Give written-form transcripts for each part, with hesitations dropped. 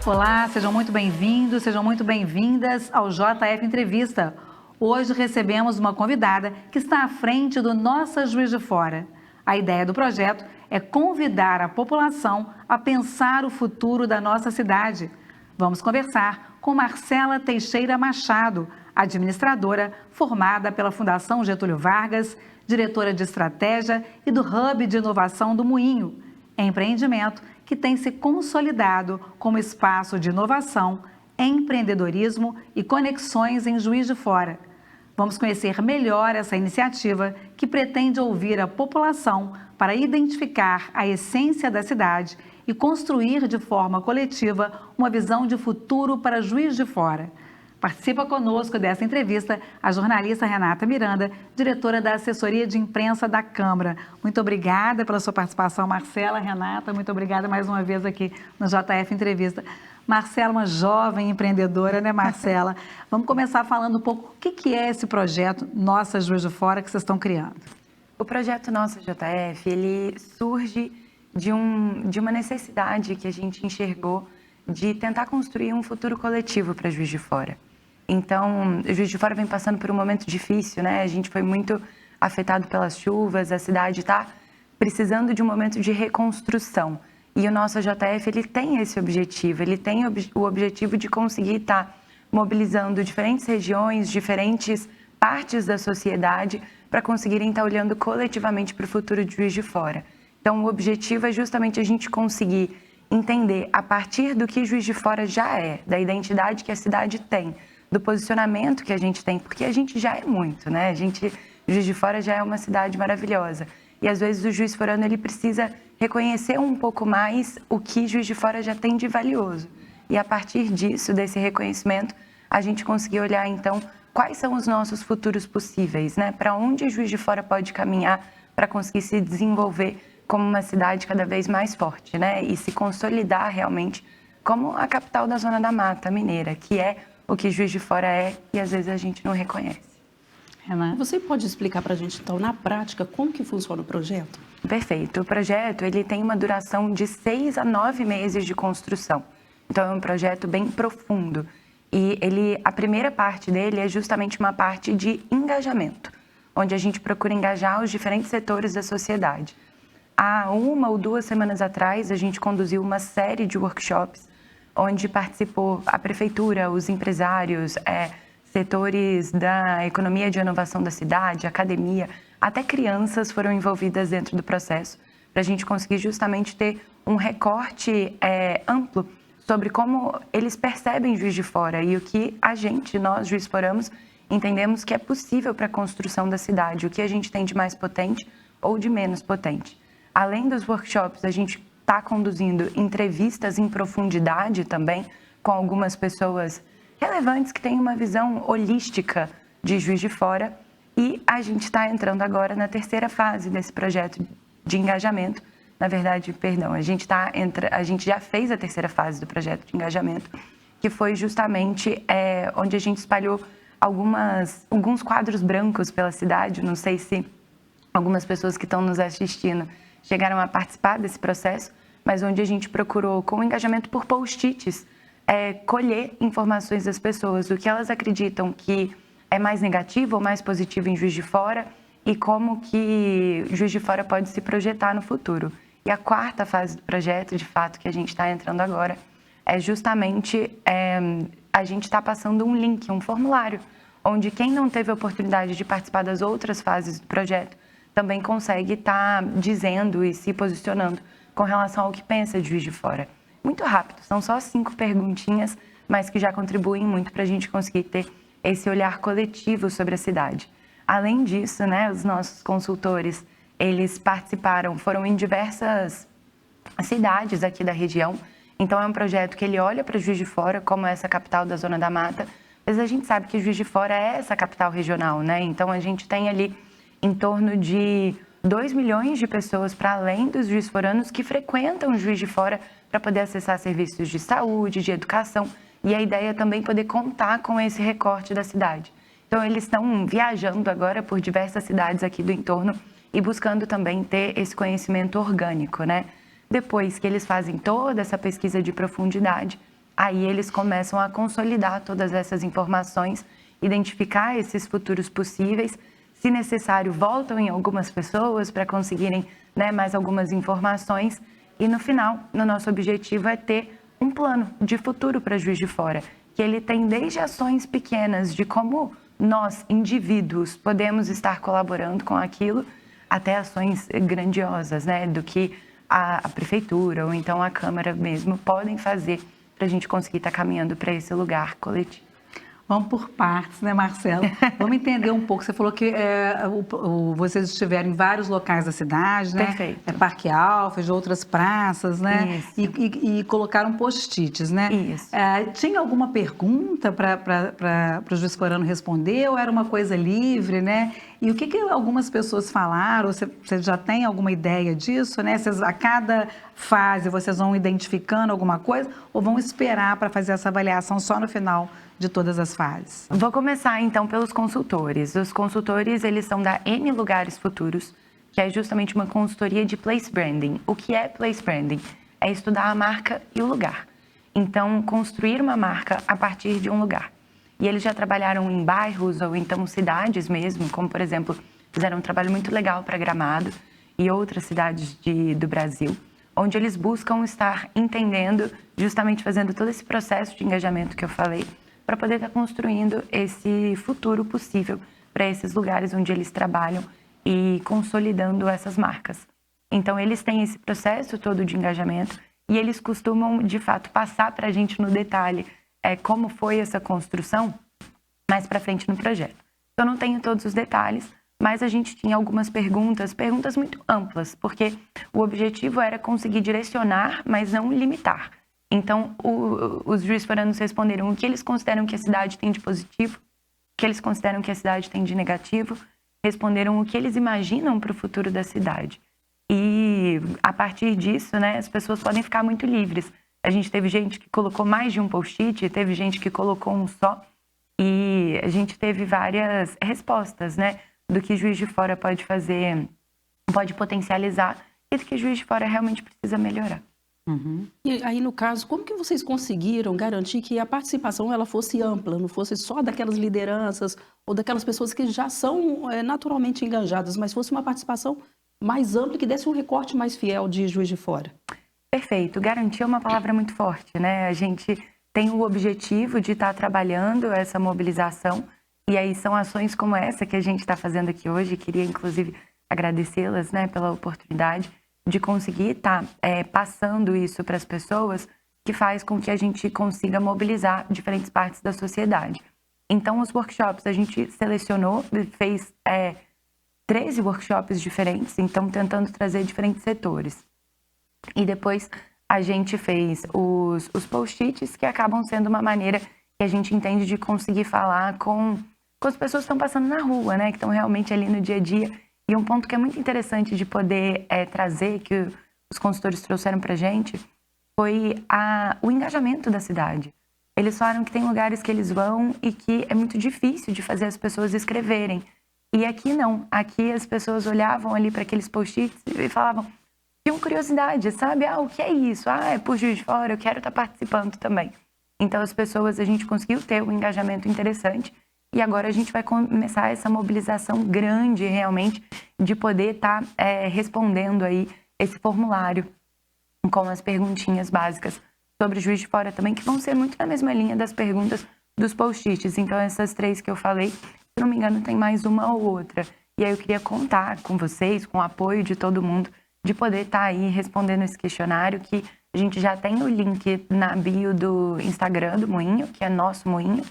Olá, sejam muito bem-vindos, sejam muito bem-vindas ao JF Entrevista. Hoje recebemos uma convidada que está à frente do Nossa Juiz de Fora. A ideia do projeto é convidar a população a pensar o futuro da nossa cidade. Vamos conversar com Marcela Teixeira Machado, administradora formada pela Fundação Getúlio Vargas, diretora de estratégia e do Hub de Inovação do Moinho, empreendimento que tem se consolidado como espaço de inovação, empreendedorismo e conexões em Juiz de Fora. Vamos conhecer melhor essa iniciativa que pretende ouvir a população para identificar a essência da cidade e construir de forma coletiva uma visão de futuro para Juiz de Fora. Participa conosco dessa entrevista a jornalista Renata Miranda, diretora da assessoria de imprensa da Câmara. Muito obrigada pela sua participação, Marcela. Renata, muito obrigada mais uma vez aqui no JF Entrevista. Marcela, uma jovem empreendedora, né, Marcela? Vamos começar falando um pouco o que é esse projeto Nossa Juiz de Fora que vocês estão criando. O projeto Nossa JF, ele surge de uma necessidade que a gente enxergou de tentar construir um futuro coletivo para Juiz de Fora. Então, Juiz de Fora vem passando por um momento difícil, né? A gente foi muito afetado pelas chuvas, a cidade está precisando de um momento de reconstrução. E o nosso JF, ele tem esse objetivo, ele tem o objetivo de conseguir estar mobilizando diferentes regiões, diferentes partes da sociedade para conseguirem estar olhando coletivamente para o futuro de Juiz de Fora. Então, o objetivo é justamente a gente conseguir entender, a partir do que Juiz de Fora já é, da identidade que a cidade tem, do posicionamento que a gente tem, porque a gente já é muito, né? Juiz de Fora já é uma cidade maravilhosa. E às vezes o juiz forano, ele precisa reconhecer um pouco mais o que Juiz de Fora já tem de valioso. E a partir disso, desse reconhecimento, a gente conseguir olhar então quais são os nossos futuros possíveis, né? Para onde Juiz de Fora pode caminhar para conseguir se desenvolver como uma cidade cada vez mais forte, né? E se consolidar realmente como a capital da Zona da Mata Mineira, que é o que Juiz de Fora é e às vezes a gente não reconhece. Renata, você pode explicar para a gente, então, na prática, como que funciona o projeto? Perfeito. O projeto, ele tem uma duração de 6 a 9 meses de construção. Então, é um projeto bem profundo. E a primeira parte dele é justamente uma parte de engajamento, onde a gente procura engajar os diferentes setores da sociedade. Há 1 ou 2 semanas atrás, a gente conduziu uma série de workshops onde participou a prefeitura, os empresários, setores da economia de inovação da cidade, academia, até crianças foram envolvidas dentro do processo, para a gente conseguir justamente ter um recorte amplo sobre como eles percebem Juiz de Fora e o que nós, juiz foramos, entendemos que é possível para a construção da cidade, o que a gente tem de mais potente ou de menos potente. Além dos workshops, a gente está conduzindo entrevistas em profundidade também com algumas pessoas relevantes que têm uma visão holística de Juiz de Fora e a gente está entrando agora na terceira fase desse projeto de engajamento. Na verdade, a gente já fez a terceira fase do projeto de engajamento, que foi justamente onde a gente espalhou alguns quadros brancos pela cidade. Não sei se algumas pessoas que estão nos assistindo chegaram a participar desse processo, mas onde a gente procurou, com engajamento por post-its, colher informações das pessoas, do que elas acreditam que é mais negativo ou mais positivo em Juiz de Fora e como que Juiz de Fora pode se projetar no futuro. E a quarta fase do projeto, de fato, que a gente está entrando agora, é justamente a gente está passando um link, um formulário, onde quem não teve a oportunidade de participar das outras fases do projeto também consegue estar dizendo e se posicionando com relação ao que pensa de Juiz de Fora. Muito rápido, são só 5 perguntinhas, mas que já contribuem muito para a gente conseguir ter esse olhar coletivo sobre a cidade. Além disso, né, os nossos consultores, eles foram em diversas cidades aqui da região. Então, é um projeto que ele olha para Juiz de Fora como essa capital da Zona da Mata, mas a gente sabe que Juiz de Fora é essa capital regional, né? Então, a gente tem ali em torno de 2 milhões de pessoas, para além dos juiz-foranos, que frequentam Juiz de Fora para poder acessar serviços de saúde, de educação. E a ideia é também poder contar com esse recorte da cidade. Então, eles estão viajando agora por diversas cidades aqui do entorno e buscando também ter esse conhecimento orgânico, né? Depois que eles fazem toda essa pesquisa de profundidade, aí eles começam a consolidar todas essas informações, identificar esses futuros possíveis. Se necessário, voltam em algumas pessoas para conseguirem, né, mais algumas informações. E no final, o nosso objetivo é ter um plano de futuro para Juiz de Fora, que ele tem desde ações pequenas de como nós, indivíduos, podemos estar colaborando com aquilo, até ações grandiosas, né, do que a prefeitura ou então a Câmara mesmo podem fazer para a gente conseguir estar caminhando para esse lugar coletivo. Vamos por partes, né, Marcelo? Vamos entender um pouco. Você falou que vocês estiveram em vários locais da cidade, né? Perfeito. Parque Alfred, outras praças, né? Isso. E colocaram post-its, né? Isso. Tinha alguma pergunta para o Juiz Forano responder ou era uma coisa livre, né? E o que algumas pessoas falaram? Você já tem alguma ideia disso, né? A cada fase vocês vão identificando alguma coisa ou vão esperar para fazer essa avaliação só no final de todas as fases? Vou começar então pelos consultores. Os consultores, eles são da M Lugares Futuros, que é justamente uma consultoria de place branding. O que é place branding? É estudar a marca e o lugar. Então, construir uma marca a partir de um lugar. E eles já trabalharam em bairros ou então cidades mesmo, como por exemplo, fizeram um trabalho muito legal para Gramado e outras cidades do Brasil, onde eles buscam estar entendendo, justamente fazendo todo esse processo de engajamento que eu falei, para poder estar construindo esse futuro possível para esses lugares onde eles trabalham e consolidando essas marcas. Então, eles têm esse processo todo de engajamento e eles costumam, de fato, passar para a gente no detalhe como foi essa construção mais para frente no projeto. Eu não tenho todos os detalhes, mas a gente tinha algumas perguntas muito amplas, porque o objetivo era conseguir direcionar, mas não limitar. Então, os juízes foranos responderam o que eles consideram que a cidade tem de positivo, o que eles consideram que a cidade tem de negativo, responderam o que eles imaginam para o futuro da cidade. E, a partir disso, né, as pessoas podem ficar muito livres. A gente teve gente que colocou mais de um post-it, teve gente que colocou um só, e a gente teve várias respostas, né, do que Juiz de Fora pode fazer, pode potencializar, e do que Juiz de Fora realmente precisa melhorar. Uhum. E aí, no caso, como que vocês conseguiram garantir que a participação ela fosse ampla, não fosse só daquelas lideranças ou daquelas pessoas que já são naturalmente engajadas, mas fosse uma participação mais ampla que desse um recorte mais fiel de Juiz de Fora? Perfeito. Garantir é uma palavra muito forte, né? A gente tem o objetivo de estar trabalhando essa mobilização e aí são ações como essa que a gente está fazendo aqui hoje. Queria, inclusive, agradecê-las, né, pela oportunidade de conseguir estar passando isso para as pessoas, que faz com que a gente consiga mobilizar diferentes partes da sociedade. Então, os workshops, a gente selecionou, fez 13 workshops diferentes, então tentando trazer diferentes setores. E depois a gente fez os post-its, que acabam sendo uma maneira que a gente entende de conseguir falar com as pessoas que estão passando na rua, né, que estão realmente ali no dia a dia. E um ponto que é muito interessante de poder trazer, que os consultores trouxeram para a gente, foi o engajamento da cidade. Eles falaram que tem lugares que eles vão e que é muito difícil de fazer as pessoas escreverem. E aqui não. Aqui as pessoas olhavam ali para aqueles post-its e falavam, tinham curiosidade, sabe? O que é isso? É por Juiz de Fora, eu quero estar participando também. Então as pessoas, a gente conseguiu ter um engajamento interessante. E agora a gente vai começar essa mobilização grande, realmente, de poder estar respondendo aí esse formulário com as perguntinhas básicas sobre Juiz de Fora também, que vão ser muito na mesma linha das perguntas dos post-its. Então, essas 3 que eu falei, se não me engano, tem mais uma ou outra. E aí eu queria contar com vocês, com o apoio de todo mundo, de poder estar aí respondendo esse questionário, que a gente já tem o link na bio do Instagram do Moinho, que é nosso Moinho,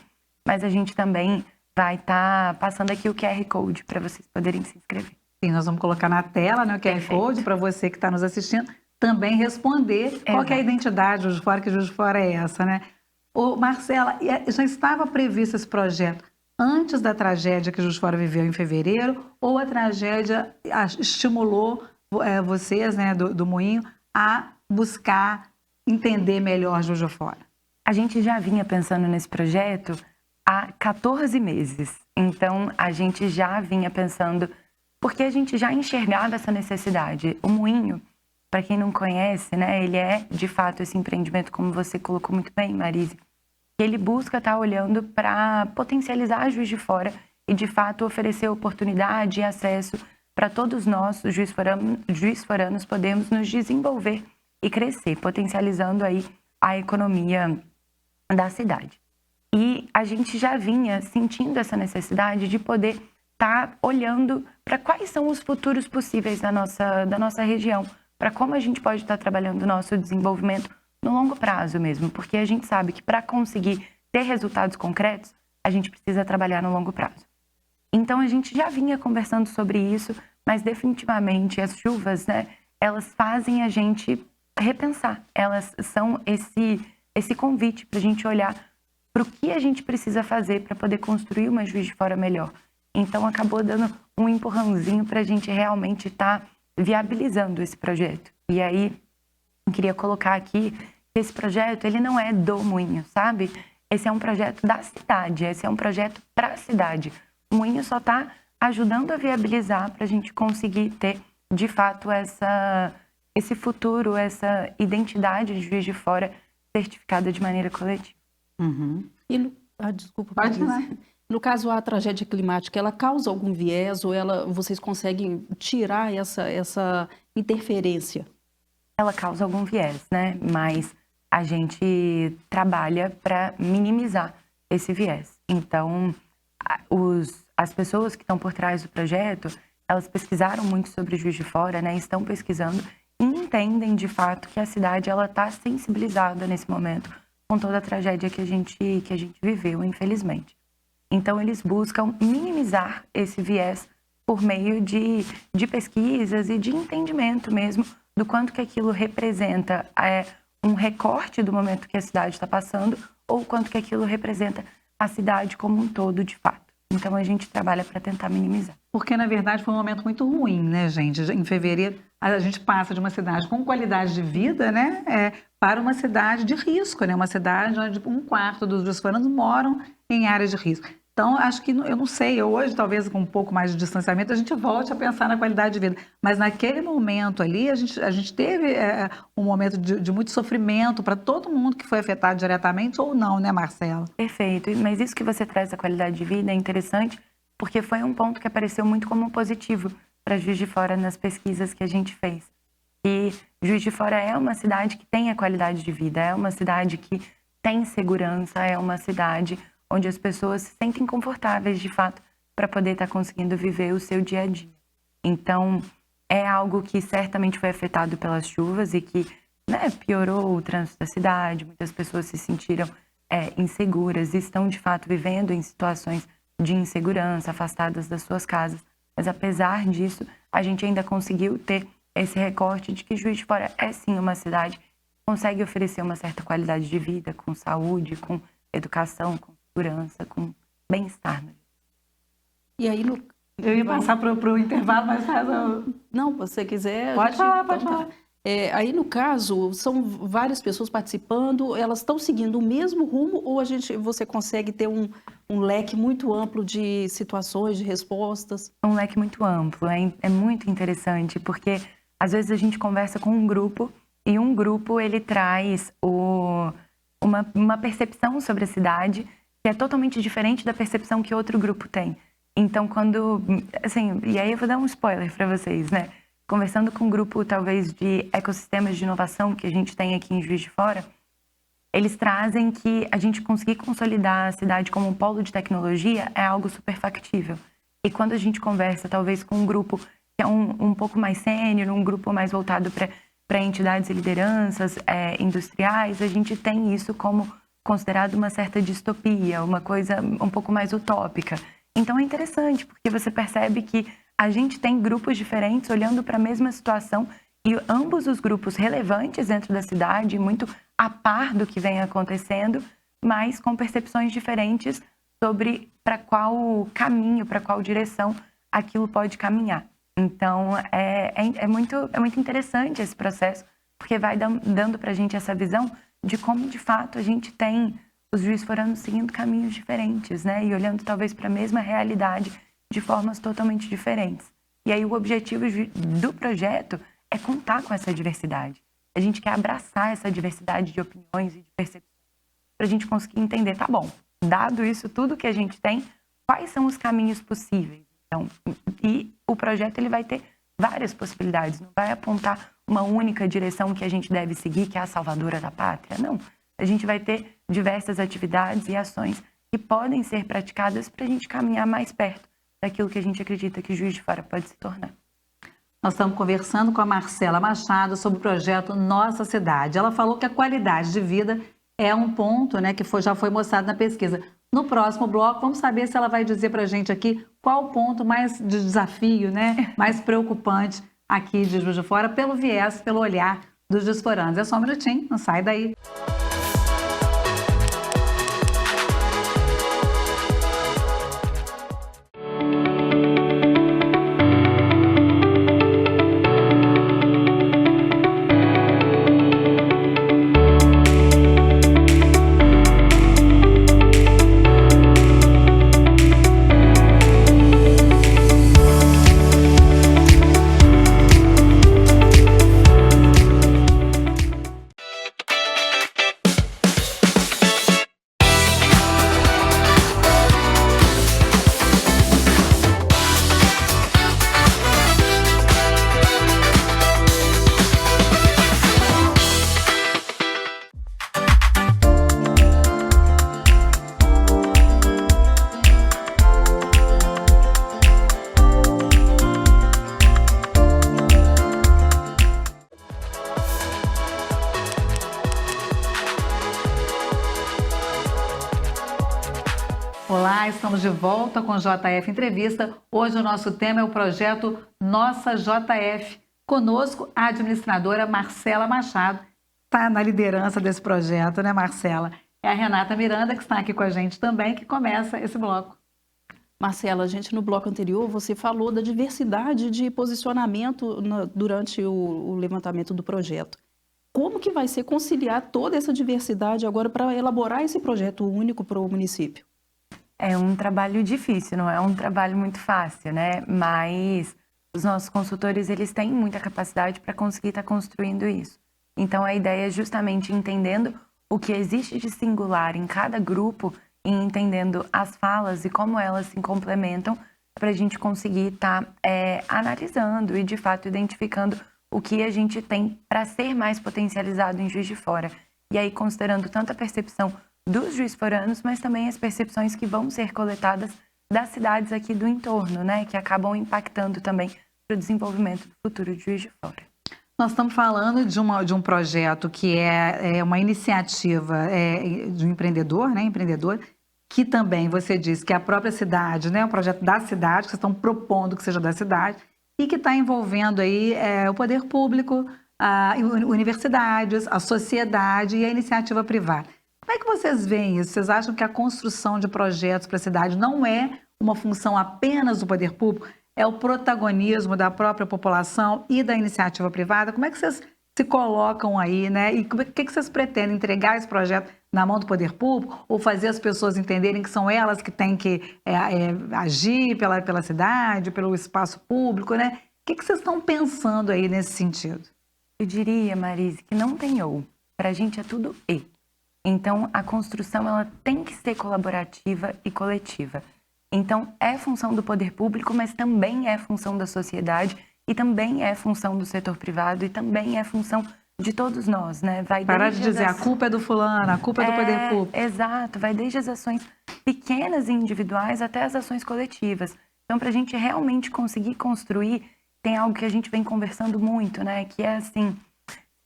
mas a gente também vai estar passando aqui o QR Code para vocês poderem se inscrever. Sim, nós vamos colocar na tela, né, o QR Code para você que está nos assistindo também responder qual que é a identidade de Juiz de Fora, que Juiz de Fora é essa, né? Marcela, já estava previsto esse projeto antes da tragédia que Juiz de Fora viveu em fevereiro ou a tragédia estimulou vocês, né, do Moinho, a buscar entender melhor Juiz de Fora? A gente já vinha pensando nesse projeto há 14 meses. Então, a gente já vinha pensando, porque a gente já enxergava essa necessidade. O Moinho, para quem não conhece, né, ele é de fato esse empreendimento, como você colocou muito bem, Marise, que ele busca estar olhando para potencializar Juiz de Fora e de fato oferecer oportunidade e acesso para todos nós, os juiz-foranos, podemos nos desenvolver e crescer, potencializando aí a economia da cidade. E a gente já vinha sentindo essa necessidade de poder estar olhando para quais são os futuros possíveis da nossa região, para como a gente pode estar trabalhando o nosso desenvolvimento no longo prazo mesmo, porque a gente sabe que para conseguir ter resultados concretos, a gente precisa trabalhar no longo prazo. Então a gente já vinha conversando sobre isso, mas definitivamente as chuvas, né, elas fazem a gente repensar, elas são esse convite para a gente olhar para o que a gente precisa fazer para poder construir uma Juiz de Fora melhor. Então acabou dando um empurrãozinho para a gente realmente estar viabilizando esse projeto. E aí eu queria colocar aqui que esse projeto ele não é do Moinho, sabe? Esse é um projeto da cidade, esse é um projeto para a cidade. O Moinho só está ajudando a viabilizar para a gente conseguir ter, de fato, esse futuro, essa identidade de Juiz de Fora certificada de maneira coletiva. Uhum. Desculpa, Pode falar. No caso, a tragédia climática, ela causa algum viés ou vocês conseguem tirar essa interferência? Ela causa algum viés, né? Mas a gente trabalha para minimizar esse viés. Então, as pessoas que estão por trás do projeto, elas pesquisaram muito sobre Juiz de Fora, né? Estão pesquisando e entendem, de fato, que a cidade ela está sensibilizada nesse momento com toda a tragédia que a gente viveu, infelizmente. Então, eles buscam minimizar esse viés por meio de pesquisas e de entendimento mesmo do quanto que aquilo representa um recorte do momento que a cidade está passando ou quanto que aquilo representa a cidade como um todo, de fato. Então, a gente trabalha para tentar minimizar. Porque, na verdade, foi um momento muito ruim, né, gente? Em fevereiro, a gente passa de uma cidade com qualidade de vida, né, para uma cidade de risco, né? Uma cidade onde 1/4 dos juiz-foranos moram em áreas de risco. Então, acho que, eu não sei, hoje, talvez com um pouco mais de distanciamento, a gente volte a pensar na qualidade de vida. Mas naquele momento ali, a gente teve um momento de muito sofrimento para todo mundo que foi afetado diretamente ou não, né, Marcela? Perfeito. Mas isso que você traz da qualidade de vida é interessante, porque foi um ponto que apareceu muito como positivo para Juiz de Fora nas pesquisas que a gente fez. E Juiz de Fora é uma cidade que tem a qualidade de vida, é uma cidade que tem segurança, é uma cidade onde as pessoas se sentem confortáveis, de fato, para poder estar conseguindo viver o seu dia a dia. Então, é algo que certamente foi afetado pelas chuvas e que, né, piorou o trânsito da cidade, muitas pessoas se sentiram inseguras e estão, de fato, vivendo em situações de insegurança, afastadas das suas casas. Mas, apesar disso, a gente ainda conseguiu ter esse recorte de que Juiz de Fora é, sim, uma cidade que consegue oferecer uma certa qualidade de vida, com saúde, com educação, com segurança, com bem-estar. E aí, Eu ia passar para o intervalo, mas não, se você quiser... Pode falar. Aí, no caso, são várias pessoas participando, elas estão seguindo o mesmo rumo ou você consegue ter um leque muito amplo de situações, de respostas? Um leque muito amplo, é muito interessante, porque às vezes a gente conversa com um grupo e um grupo ele traz uma percepção sobre a cidade que é totalmente diferente da percepção que outro grupo tem. Então, e aí eu vou dar um spoiler para vocês, né? Conversando com um grupo, talvez, de ecossistemas de inovação que a gente tem aqui em Juiz de Fora, eles trazem que a gente conseguir consolidar a cidade como um polo de tecnologia é algo super factível. E quando a gente conversa, talvez, com um grupo que é um pouco mais sênior, um grupo mais voltado para entidades e lideranças industriais, a gente tem isso como considerado uma certa distopia, uma coisa um pouco mais utópica. Então é interessante, porque você percebe que a gente tem grupos diferentes olhando para a mesma situação e ambos os grupos relevantes dentro da cidade, muito a par do que vem acontecendo, mas com percepções diferentes sobre para qual caminho, para qual direção aquilo pode caminhar. Então é muito interessante esse processo, porque vai dando para a gente essa visão de como, de fato, a gente tem os juiz-foranos seguindo caminhos diferentes, né? E olhando, talvez, para a mesma realidade de formas totalmente diferentes. E aí, o objetivo do projeto é contar com essa diversidade. A gente quer abraçar essa diversidade de opiniões e de percepções para a gente conseguir entender, tá bom, dado isso tudo que a gente tem, quais são os caminhos possíveis? Então, e o projeto ele vai ter várias possibilidades, não vai apontar uma única direção que a gente deve seguir, que é a salvadora da pátria, não. A gente vai ter diversas atividades e ações que podem ser praticadas para a gente caminhar mais perto daquilo que a gente acredita que Juiz de Fora pode se tornar. Nós estamos conversando com a Marcela Machado sobre o projeto Nossa Cidade. Ela falou que a qualidade de vida é um ponto, né, que já foi mostrado na pesquisa. No próximo bloco, vamos saber se ela vai dizer para a gente aqui qual o ponto mais de desafio, né, mais preocupante aqui de Juiz de Fora, pelo viés, pelo olhar dos juizforanos. É só um minutinho, não sai daí. Olá, estamos de volta com o JF Entrevista. Hoje o nosso tema é o projeto Nossa JF. Conosco a administradora Marcela Machado, está na liderança desse projeto, né, Marcela? É a Renata Miranda, que está aqui com a gente também, que começa esse bloco. Marcela, a gente no bloco anterior, você falou da diversidade de posicionamento durante o levantamento do projeto. Como que vai ser conciliar toda essa diversidade agora para elaborar esse projeto único para o município? É um trabalho difícil, não é um trabalho muito fácil, né? Mas os nossos consultores, eles têm muita capacidade para conseguir estar construindo isso. Então, a ideia é justamente entendendo o que existe de singular em cada grupo e entendendo as falas e como elas se complementam para a gente conseguir estar analisando e, de fato, identificando o que a gente tem para ser mais potencializado em Juiz de Fora. E aí, considerando tanto a percepção dos juizforanos, mas também as percepções que vão ser coletadas das cidades aqui do entorno, né, que acabam impactando também para o desenvolvimento do futuro de Juiz de Fora. Nós estamos falando de um projeto que é uma iniciativa de um empreendedor, né, que também você disse que é a própria cidade, né, um projeto da cidade, que vocês estão propondo que seja da cidade, e que está envolvendo aí o poder público, universidades, a sociedade e a iniciativa privada. Como é que vocês veem isso? Vocês acham que a construção de projetos para a cidade não é uma função apenas do poder público? É o protagonismo da própria população e da iniciativa privada? Como é que vocês se colocam aí, né? E o que vocês pretendem? Entregar esse projeto na mão do poder público ou fazer as pessoas entenderem que são elas que têm que agir pela cidade, pelo espaço público, né? O que vocês estão pensando aí nesse sentido? Eu diria, Marise, que não tem ou. Para a gente é tudo e. Então, a construção ela tem que ser colaborativa e coletiva. Então, é função do poder público, mas também é função da sociedade e também é função do setor privado e também é função de todos nós, né? Parar de dizer a culpa é do fulano, a culpa é do poder público. Exato, vai desde as ações pequenas e individuais até as ações coletivas. Então, para a gente realmente conseguir construir, tem algo que a gente vem conversando muito, né? Que é assim...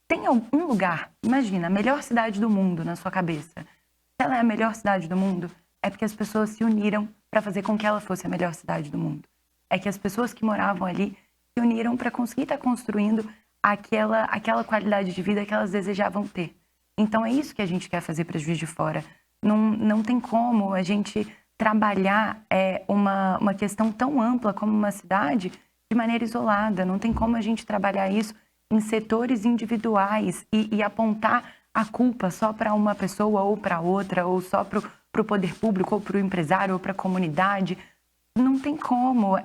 Tem algum lugar, imagina, a melhor cidade do mundo na sua cabeça. Se ela é a melhor cidade do mundo, é porque as pessoas se uniram para fazer com que ela fosse a melhor cidade do mundo. É que as pessoas que moravam ali se uniram para conseguir estar construindo aquela qualidade de vida que elas desejavam ter. Então é isso que a gente quer fazer para Juiz de Fora. Não tem como a gente trabalhar uma questão tão ampla como uma cidade de maneira isolada. Não tem como a gente trabalhar isso em setores individuais e apontar a culpa só para uma pessoa ou para outra, ou só para o poder público, ou para o empresário, ou para a comunidade. Não tem como.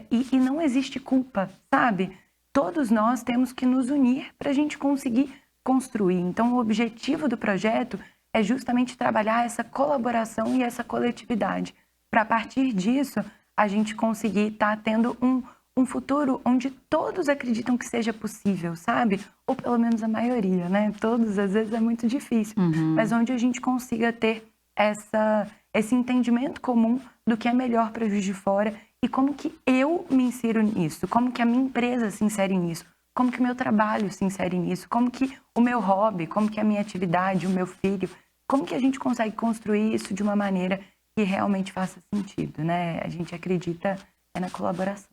E não existe culpa, sabe? todos nós temos que nos unir para a gente conseguir construir. Então, o objetivo do projeto é justamente trabalhar essa colaboração e essa coletividade, para a partir disso a gente conseguir estar tendo um futuro onde todos acreditam que seja possível, sabe? Ou pelo menos a maioria, né? Todos, às vezes, é muito difícil. Mas onde a gente consiga ter esse entendimento comum do que é melhor para Juiz de Fora e como que eu me insiro nisso, como que a minha empresa se insere nisso, como que o meu trabalho se insere nisso, como que o meu hobby, como que a minha atividade, o meu filho, como que a gente consegue construir isso de uma maneira que realmente faça sentido, né? A gente acredita na colaboração.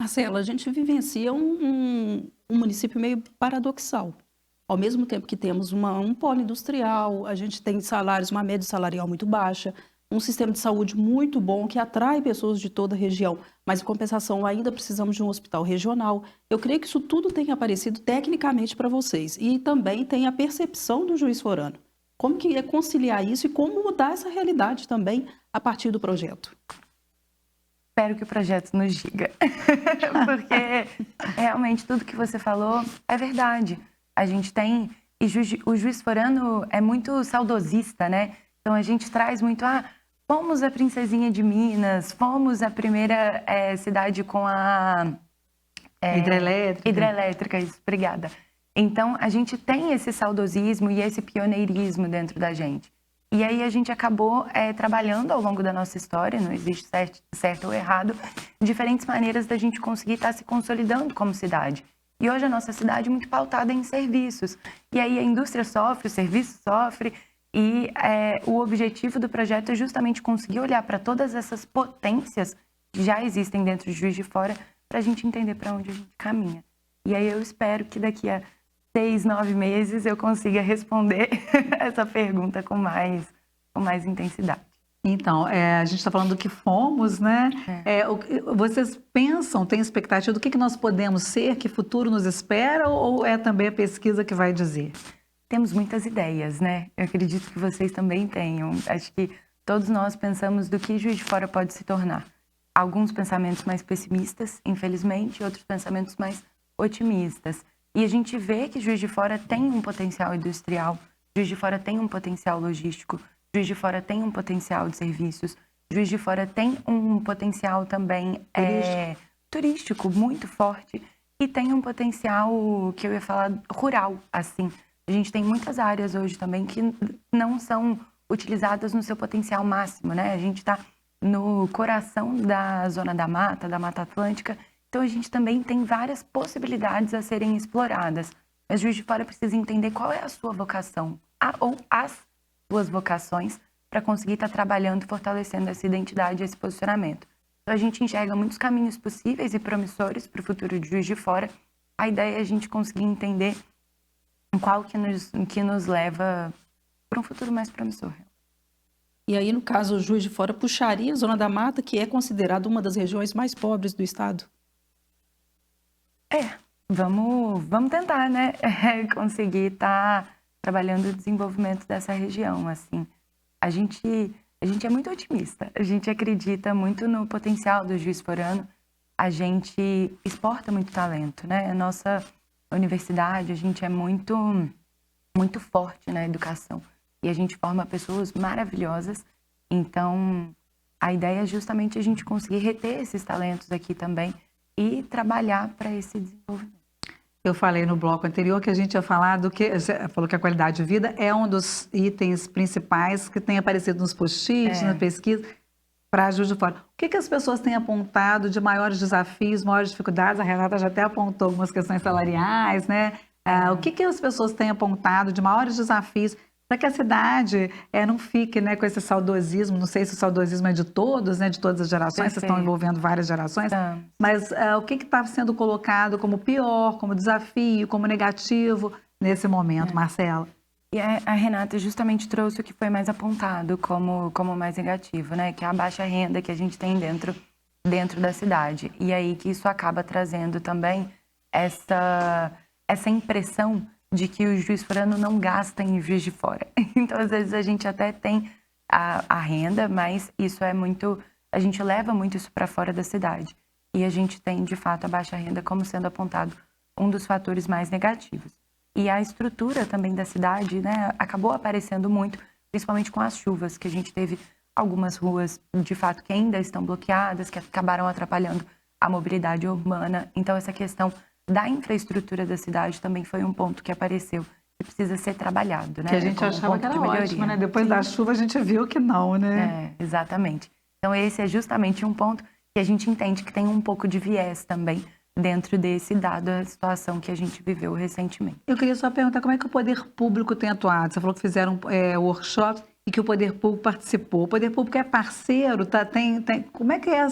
Marcela, a gente vivencia um município meio paradoxal. Ao mesmo tempo que temos um polo industrial, a gente tem salários, uma média salarial muito baixa, um sistema de saúde muito bom que atrai pessoas de toda a região, mas em compensação ainda precisamos de um hospital regional. Eu creio que isso tudo tem aparecido tecnicamente para vocês e também tem a percepção do Juiz Forano. Como que é conciliar isso e como mudar essa realidade também a partir do projeto? Espero que o projeto nos diga, porque realmente tudo que você falou é verdade. A gente tem, e o Juiz Forano é muito saudosista, né? Então a gente traz muito, fomos a Princesinha de Minas, fomos a primeira cidade com a... Hidrelétrica, isso, obrigada. Então a gente tem esse saudosismo e esse pioneirismo dentro da gente. E aí a gente acabou trabalhando ao longo da nossa história, não existe certo ou errado, diferentes maneiras da gente conseguir estar se consolidando como cidade. E hoje a nossa cidade é muito pautada em serviços. E aí a indústria sofre, o serviço sofre, e o objetivo do projeto é justamente conseguir olhar para todas essas potências que já existem dentro de Juiz de Fora para a gente entender para onde a gente caminha. E aí eu espero que daqui a 6, 9 meses eu consiga responder essa pergunta com mais intensidade. Então, a gente está falando do que fomos, né? Vocês pensam, têm expectativa do que nós podemos ser, que futuro nos espera, ou é também a pesquisa que vai dizer? Temos muitas ideias, né? Eu acredito que vocês também tenham. Acho que todos nós pensamos do que Juiz de Fora pode se tornar. Alguns pensamentos mais pessimistas, infelizmente, outros pensamentos mais otimistas. E a gente vê que Juiz de Fora tem um potencial industrial, Juiz de Fora tem um potencial logístico, Juiz de Fora tem um potencial de serviços, Juiz de Fora tem um potencial também turístico muito forte e tem um potencial, que eu ia falar, rural, assim. A gente tem muitas áreas hoje também que não são utilizadas no seu potencial máximo, né? A gente está no coração da Zona da Mata Atlântica. Então, a gente também tem várias possibilidades a serem exploradas. Mas Juiz de Fora precisa entender qual é a sua vocação, ou as suas vocações, para conseguir estar trabalhando e fortalecendo essa identidade e esse posicionamento. Então, a gente enxerga muitos caminhos possíveis e promissores para o futuro de Juiz de Fora. A ideia é a gente conseguir entender qual que nos leva para um futuro mais promissor. E aí, no caso, o Juiz de Fora puxaria a Zona da Mata, que é considerada uma das regiões mais pobres do estado? Vamos tentar, né? Conseguir estar trabalhando o desenvolvimento dessa região, assim. A gente é muito otimista, a gente acredita muito no potencial do Juiz Forano, a gente exporta muito talento, né? A nossa universidade, a gente é muito, muito forte na educação e a gente forma pessoas maravilhosas, então a ideia é justamente a gente conseguir reter esses talentos aqui também e trabalhar para esse desenvolvimento. Eu falei no bloco anterior que a gente ia falar falou que a qualidade de vida é um dos itens principais que tem aparecido nos post-its, na pesquisa, para Juiz de Fora. O que as pessoas têm apontado de maiores desafios, maiores dificuldades? A Renata já até apontou algumas questões salariais, né? O que as pessoas têm apontado de maiores desafios para que a cidade não fique, né, com esse saudosismo? Não sei se o saudosismo é de todos, né, de todas as gerações, vocês estão envolvendo várias gerações, mas o que está sendo colocado como pior, como desafio, como negativo nesse momento, Marcela? E a Renata justamente trouxe o que foi mais apontado como mais negativo, né, que é a baixa renda que a gente tem dentro da cidade. E aí que isso acaba trazendo também essa impressão de que o Juiz Forano não gasta em Juiz de Fora. Então, às vezes, a gente até tem a renda, mas isso é muito... A gente leva muito isso para fora da cidade. e a gente tem, de fato, a baixa renda como sendo apontado um dos fatores mais negativos. E a estrutura também da cidade, né, acabou aparecendo muito, principalmente com as chuvas, que a gente teve algumas ruas, de fato, que ainda estão bloqueadas, que acabaram atrapalhando a mobilidade urbana. Então, essa questão da infraestrutura da cidade também foi um ponto que apareceu e precisa ser trabalhado, né? Que a gente achava que era ótimo, né? Depois da chuva a gente viu que não, né? Exatamente. Então, esse é justamente um ponto que a gente entende que tem um pouco de viés também dentro desse, dado a situação que a gente viveu recentemente. Eu queria só perguntar como é que o poder público tem atuado. Você falou que fizeram workshops e que o poder público participou. O poder público é parceiro, tá? Como é que é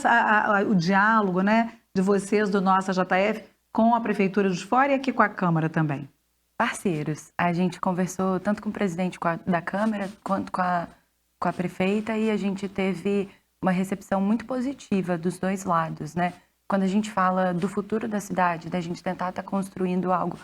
o diálogo, né, de vocês, do Nossa JF, com a Prefeitura de Fora e aqui com a Câmara também? Parceiros. A gente conversou tanto com o presidente da Câmara quanto com a prefeita e a gente teve uma recepção muito positiva dos dois lados, né? Quando a gente fala do futuro da cidade, da gente tentar estar construindo algo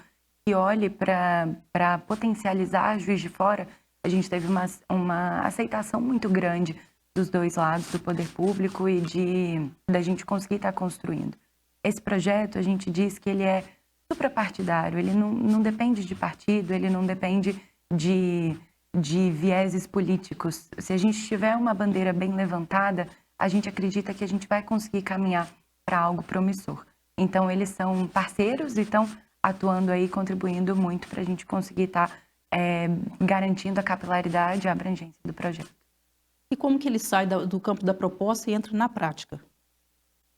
que olhe para potencializar Juiz de Fora, a gente teve uma aceitação muito grande dos dois lados, do poder público e da gente conseguir estar construindo. Esse projeto, a gente diz que ele é suprapartidário, ele não depende de partido, ele não depende de vieses políticos. Se a gente tiver uma bandeira bem levantada, a gente acredita que a gente vai conseguir caminhar para algo promissor. Então, eles são parceiros e estão atuando aí, contribuindo muito para a gente conseguir estar garantindo a capilaridade e a abrangência do projeto. E como que ele sai do campo da proposta e entra na prática?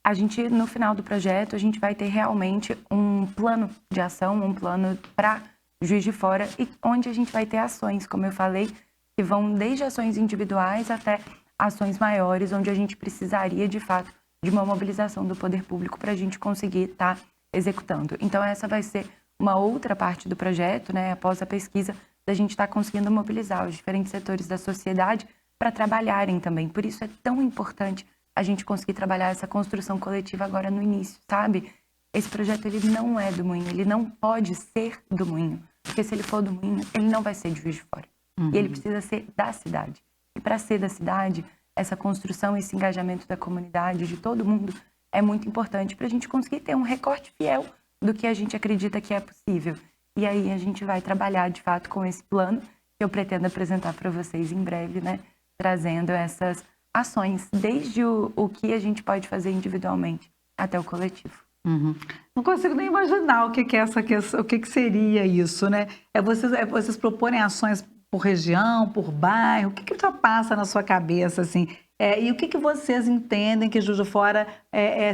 A gente, no final do projeto, a gente vai ter realmente um plano de ação, um plano para Juiz de Fora, e onde a gente vai ter ações, como eu falei, que vão desde ações individuais até ações maiores, onde a gente precisaria, de fato, de uma mobilização do poder público para a gente conseguir estar executando. Então, essa vai ser uma outra parte do projeto, né, após a pesquisa, da gente estar conseguindo mobilizar os diferentes setores da sociedade para trabalharem também. Por isso é tão importante a gente conseguir trabalhar essa construção coletiva agora no início, sabe? Esse projeto, ele não é do Moinho, ele não pode ser do Moinho, porque se ele for do Moinho, ele não vai ser de Juiz de Fora. E ele precisa ser da cidade. E para ser da cidade, essa construção, esse engajamento da comunidade, de todo mundo, é muito importante para a gente conseguir ter um recorte fiel do que a gente acredita que é possível. E aí a gente vai trabalhar, de fato, com esse plano, que eu pretendo apresentar para vocês em breve, né? Trazendo essas ações, desde o que a gente pode fazer individualmente até o coletivo. Não consigo nem imaginar o que seria isso, né? Vocês proporem ações por região, por bairro, o que passa na sua cabeça, assim? E o que vocês entendem que Juiz de Fora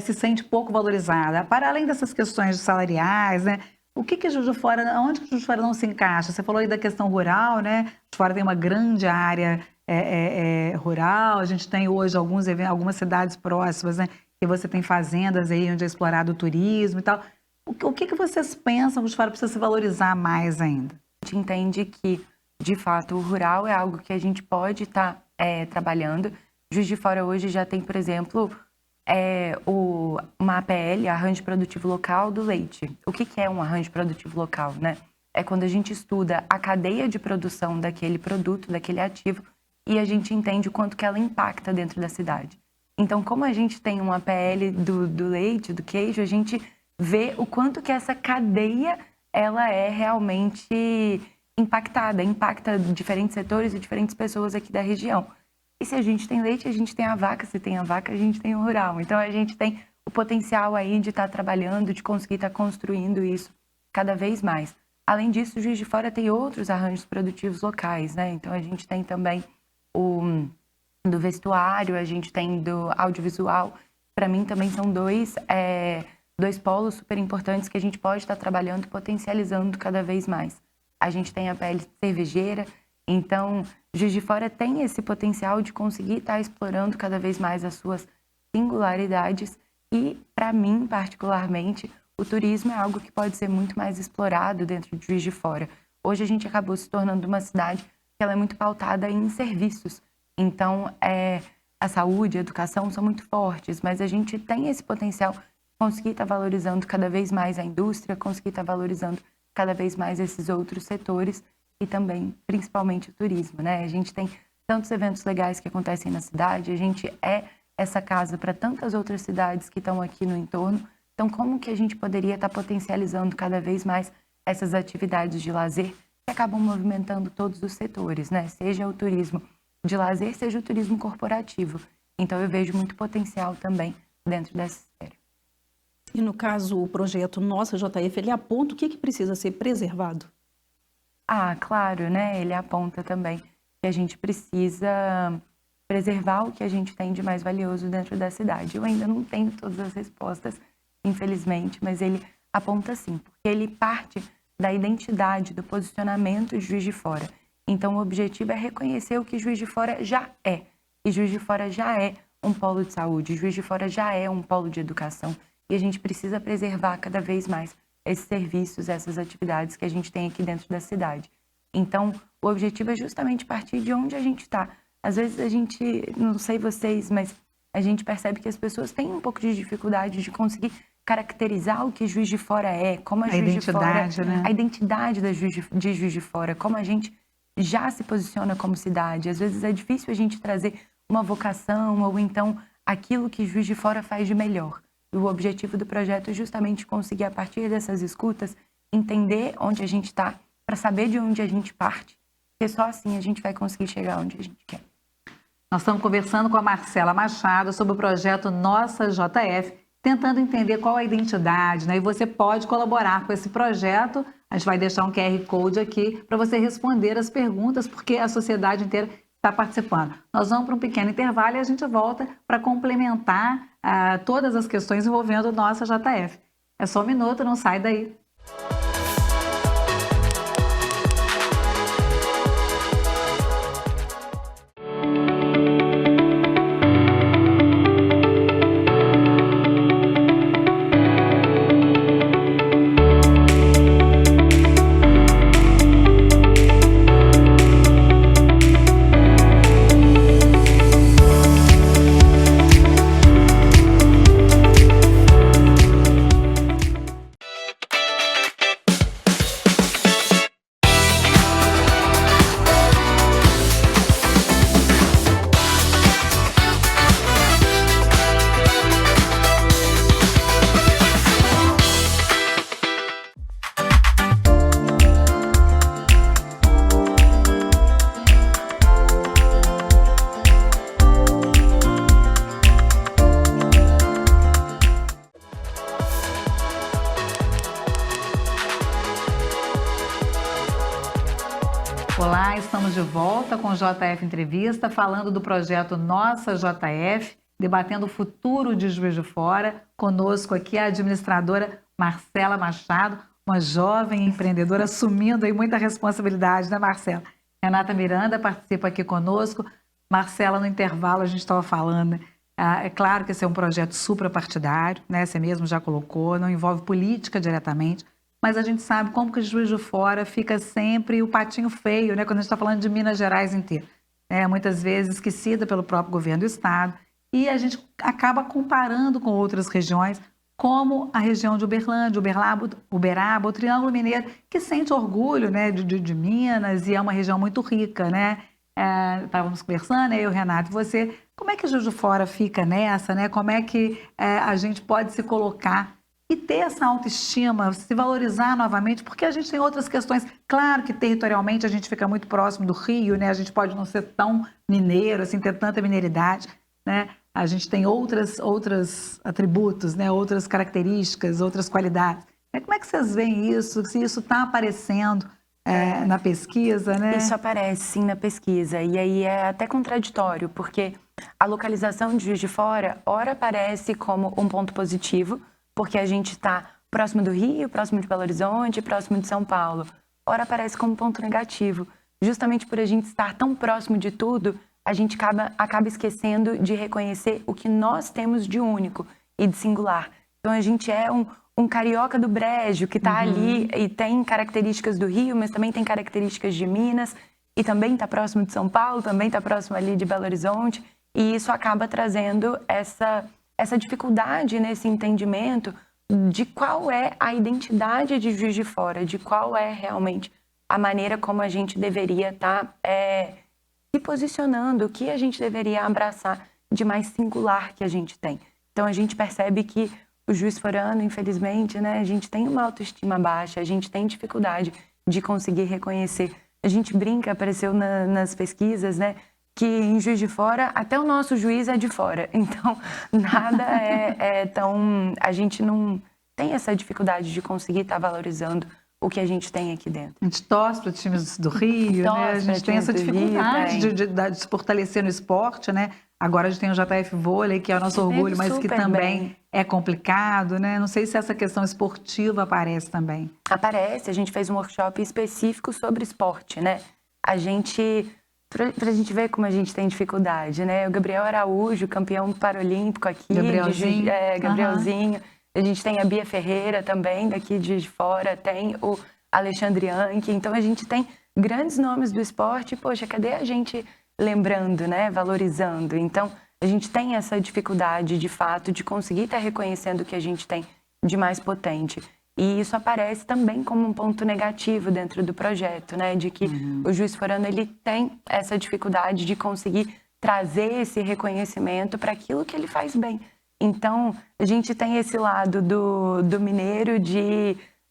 se sente pouco valorizada? Para além dessas questões salariais, né? O que Juiz de Fora, onde que Juiz de Fora não se encaixa? Você falou aí da questão rural, né? Juiz de Fora tem uma grande área rural, a gente tem hoje algumas cidades próximas, né? Que você tem fazendas aí onde é explorado o turismo e tal. O que vocês pensam que Juiz de Fora precisa se valorizar mais ainda? A gente entende que, de fato, o rural é algo que a gente pode estar trabalhando. Juiz de Fora hoje já tem, por exemplo, uma APL, Arranjo Produtivo Local do leite. O que é um arranjo produtivo local, né? É quando a gente estuda a cadeia de produção daquele produto, daquele ativo, e a gente entende o quanto que ela impacta dentro da cidade. Então, como a gente tem uma APL do leite, do queijo, a gente vê o quanto que essa cadeia ela é realmente impacta diferentes setores e diferentes pessoas aqui da região. E se a gente tem leite, a gente tem a vaca. Se tem a vaca, a gente tem o rural. Então, a gente tem o potencial aí de estar trabalhando, de conseguir estar construindo isso cada vez mais. Além disso, Juiz de Fora tem outros arranjos produtivos locais, né? Então, a gente tem também do vestuário, a gente tem do audiovisual. Para mim, também são dois polos super importantes que a gente pode estar trabalhando e potencializando cada vez mais. A gente tem a pele cervejeira, então Juiz de Fora tem esse potencial de conseguir estar explorando cada vez mais as suas singularidades e, para mim, particularmente, o turismo é algo que pode ser muito mais explorado dentro de Juiz de Fora. Hoje a gente acabou se tornando uma cidade que ela é muito pautada em serviços. Então, a saúde, a educação são muito fortes, mas a gente tem esse potencial de conseguir estar valorizando cada vez mais a indústria, conseguir estar valorizando cada vez mais esses outros setores e também, principalmente, o turismo, né? A gente tem tantos eventos legais que acontecem na cidade, a gente é essa casa para tantas outras cidades que estão aqui no entorno. Então, como que a gente poderia estar potencializando cada vez mais essas atividades de lazer que acabam movimentando todos os setores, né? Seja o turismo de lazer, seja o turismo corporativo. Então, eu vejo muito potencial também dentro dessa esfera. E no caso, o projeto Nossa JF, ele aponta o que precisa ser preservado? Ah, claro, né? Ele aponta também que a gente precisa preservar o que a gente tem de mais valioso dentro da cidade. Eu ainda não tenho todas as respostas, infelizmente, mas ele aponta sim, porque ele parte da identidade, do posicionamento de Juiz de Fora. Então, o objetivo é reconhecer o que Juiz de Fora já é. E Juiz de Fora já é um polo de saúde, Juiz de Fora já é um polo de educação. E a gente precisa preservar cada vez mais esses serviços, essas atividades que a gente tem aqui dentro da cidade. Então, o objetivo é justamente partir de onde a gente está. Às vezes a gente, não sei vocês, mas a gente percebe que as pessoas têm um pouco de dificuldade de conseguir caracterizar o que Juiz de Fora é, como a Juiz de Fora, né? A identidade de Juiz de Fora, como a gente já se posiciona como cidade. Às vezes é difícil a gente trazer uma vocação ou então aquilo que Juiz de Fora faz de melhor. E o objetivo do projeto é justamente conseguir, a partir dessas escutas, entender onde a gente está, para saber de onde a gente parte, porque só assim a gente vai conseguir chegar onde a gente quer. Nós estamos conversando com a Marcela Machado sobre o projeto Nossa JF, tentando entender qual a identidade, né? E você pode colaborar com esse projeto. A gente vai deixar um QR Code aqui para você responder as perguntas, porque a sociedade inteira está participando. Nós vamos para um pequeno intervalo e a gente volta para complementar todas as questões envolvendo Nossa JF. É só um minuto, não sai daí. Olá, estamos de volta com o JF Entrevista, falando do projeto Nossa JF, debatendo o futuro de Juiz de Fora. Conosco aqui a administradora Marcela Machado, uma jovem empreendedora assumindo aí muita responsabilidade, né, Marcela? Renata Miranda participa aqui conosco. Marcela, no intervalo a gente estava falando, é claro que esse é um projeto suprapartidário, né? Você mesmo já colocou, não envolve política diretamente, mas a gente sabe como que o Juiz de Fora fica sempre o patinho feio, né? Quando a gente está falando de Minas Gerais inteira. Muitas vezes esquecida pelo próprio governo do estado, e a gente acaba comparando com outras regiões, como a região de Uberlândia, Uberaba, o Triângulo Mineiro, que sente orgulho, né, de Minas, e é uma região muito rica, né? Estávamos conversando, eu, Renato, e você, como é que Juiz de Fora fica nessa, né? Como é que a gente pode se colocar e ter essa autoestima, se valorizar novamente, porque a gente tem outras questões. Claro que territorialmente a gente fica muito próximo do Rio, né? A gente pode não ser tão mineiro, assim, ter tanta mineiridade, né? A gente tem outros atributos, né? Outras características, outras qualidades. Como é que vocês veem isso? Se isso está aparecendo na pesquisa, né? Isso aparece, sim, na pesquisa. E aí é até contraditório, porque a localização de Juiz de Fora, ora aparece como um ponto positivo, porque a gente está próximo do Rio, próximo de Belo Horizonte, próximo de São Paulo. Ora aparece como ponto negativo. Justamente por a gente estar tão próximo de tudo, a gente acaba esquecendo de reconhecer o que nós temos de único e de singular. Então, a gente é um carioca do brejo que está ali e tem características do Rio, mas também tem características de Minas, e também está próximo de São Paulo, também está próximo ali de Belo Horizonte, e isso acaba trazendo essa dificuldade nesse entendimento de qual é a identidade de Juiz de Fora, de qual é realmente a maneira como a gente deveria estar se posicionando, o que a gente deveria abraçar de mais singular que a gente tem. Então a gente percebe que o Juiz de Fora, infelizmente, né, a gente tem uma autoestima baixa, a gente tem dificuldade de conseguir reconhecer. A gente brinca, apareceu nas pesquisas, né, que em Juiz de Fora, até o nosso juiz é de fora. Então, nada é tão... A gente não tem essa dificuldade de conseguir estar valorizando o que a gente tem aqui dentro. A gente torce para times do Rio, né? A gente tem essa dificuldade de se fortalecer no esporte, né? Agora a gente tem o JF Vôlei, que é o nosso orgulho, mas que também é complicado, né? Não sei se essa questão esportiva aparece também. Aparece, a gente fez um workshop específico sobre esporte, né? A gente... Pra gente ver como a gente tem dificuldade, né? O Gabriel Araújo, campeão paralímpico aqui. Gabrielzinho. Gabrielzinho. A gente tem a Bia Ferreira também, daqui de fora. Tem o Alexandre Anke. Então, a gente tem grandes nomes do esporte. Poxa, cadê a gente lembrando, né? Valorizando. Então, a gente tem essa dificuldade, de fato, de conseguir estar reconhecendo o que a gente tem de mais potente. E isso aparece também como um ponto negativo dentro do projeto, né? De que o Juiz Forano, ele tem essa dificuldade de conseguir trazer esse reconhecimento para aquilo que ele faz bem. Então, a gente tem esse lado do mineiro